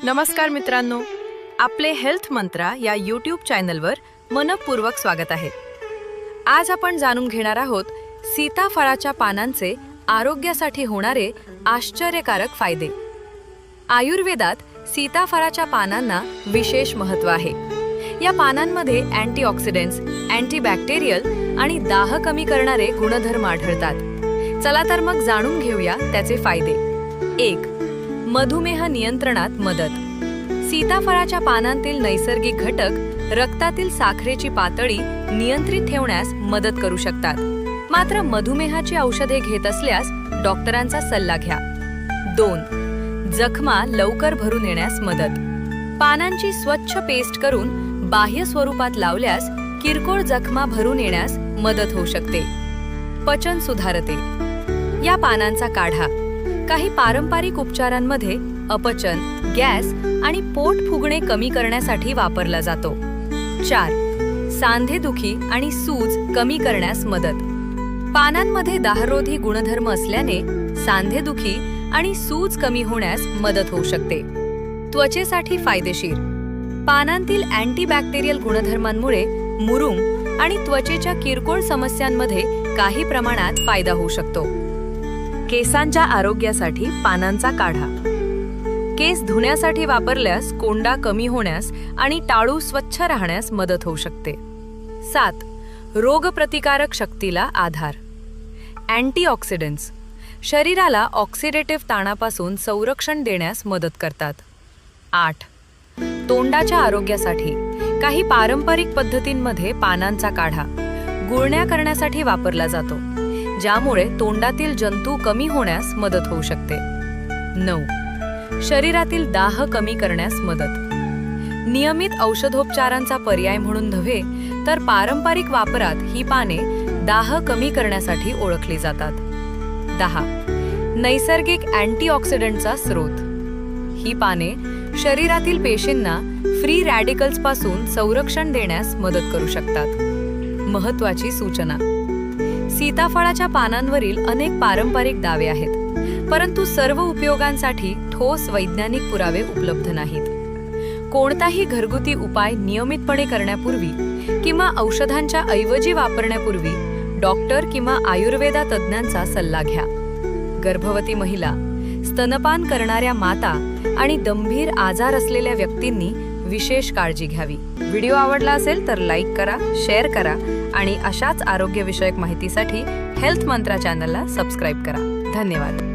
नमस्कार मित्रांनो, आपले हेल्थ मंत्रा या यूट्यूब चॅनलवर मनपूर्वक स्वागत आहे। आज आपण जाणून घेणार आहोत सीताफळाच्या पानांचे आरोग्यासाठी होणारे आश्चर्यकारक फायदे। आयुर्वेदात सीताफळाच्या पानांना विशेष महत्त्व आहे। या पानांमध्ये अँटीऑक्सिडंट्स, अँटीबॅक्टेरियल आणि दाह कमी करणारे गुणधर्म आढळतात। चला तर मग जाणून घेऊया त्याचे फायदे। 1. मधुमेह नियंत्रणात मदत। सीताफळाच्या पानांतील नैसर्गिक घटक रक्तातील साखरेची पातळी नियंत्रित ठेवण्यास मदत करू शकतात। मात्र मधुमेहाची औषधे घेत असल्यास डॉक्टरांचा सल्ला घ्या। 2. जखमा लवकर भरून येण्यास मदत। पानांची स्वच्छ पेस्ट करून बाह्य स्वरूपात लावल्यास किरकोळ जखमा भरून येण्यास मदत होऊ शकते। पचन सुधारते। या पानांचा काढा काही पारंपरिक उपचारांमध्ये अपचन, गॅस आणि पोट फुगणे कमी करण्यासाठी वापरला जातो। 4. सांधेदुखी आणि सूज कमी करण्यास मदत। पानांमध्ये दाहरोधी गुणधर्म असल्याने सांधेदुखी आणि सूज कमी होण्यास मदत होऊ शकते। त्वचेसाठी फायदेशीर। पानांतील अँटीबॅक्टेरियल गुणधर्मांमुळे मुरूम आणि त्वचेच्या किरकोळ समस्यांमध्ये काही प्रमाणात फायदा होऊ शकतो। केसांच्या आरोग्यासाठी पानांचा काढा। केस धुण्यासाठी वापरल्यास कोंडा कमी होण्यास आणि टाळू स्वच्छ राहण्यास मदत होऊ शकते। 7. रोगप्रतिकारक शक्तीला आधार। अँटीऑक्सिडंट्स शरीराला ऑक्सिडेटिव्ह ताणापासून संरक्षण देण्यास मदत करतात। 8. तोंडाच्या आरोग्यासाठी काही पारंपरिक पद्धतींमध्ये पानांचा काढा गुळण्या करण्यासाठी वापरला जातो, ज्यामुळे तोंडातील जंतू कमी होण्यास मदत होऊ शकते। 9. शरीरातील दाह कमी करण्यास मदत। नियमित औषधोपचारांचा पर्याय म्हणून नव्हे तर पारंपरिक वापरात ही पाने दाह कमी करण्यासाठी ओळखली जातात। 10. नैसर्गिक अँटीऑक्सिडंटचा स्रोत। ही पाने शरीरातील पेशींना फ्री रॅडिकल्सपासून संरक्षण देण्यास मदत करू शकतात। महत्त्वाची सूचना: सीताफळाच्या पानांवरील अनेक पारंपरिक दावे आहेत, परंतु सर्व उपयोगांसाठी ठोस वैज्ञानिक पुरावे उपलब्ध नाहीत। कोणताही घरगुती उपाय नियमितपणे करण्यापूर्वी किंवा औषधांच्या ऐवजी वापरण्यापूर्वी डॉक्टर किंवा आयुर्वेदा तज्ज्ञांचा सल्ला घ्या। गर्भवती महिला, स्तनपान करणाऱ्या माता आणि गंभीर आजार असलेल्या व्यक्तींनी विशेष काळजी घ्यावी। व्हिडिओ आवडला असेल तर लाईक करा, शेअर करा आणि अशाच आरोग्यविषयक माहितीसाठी हेल्थ मंत्रा चॅनलला सबस्क्राईब करा। धन्यवाद।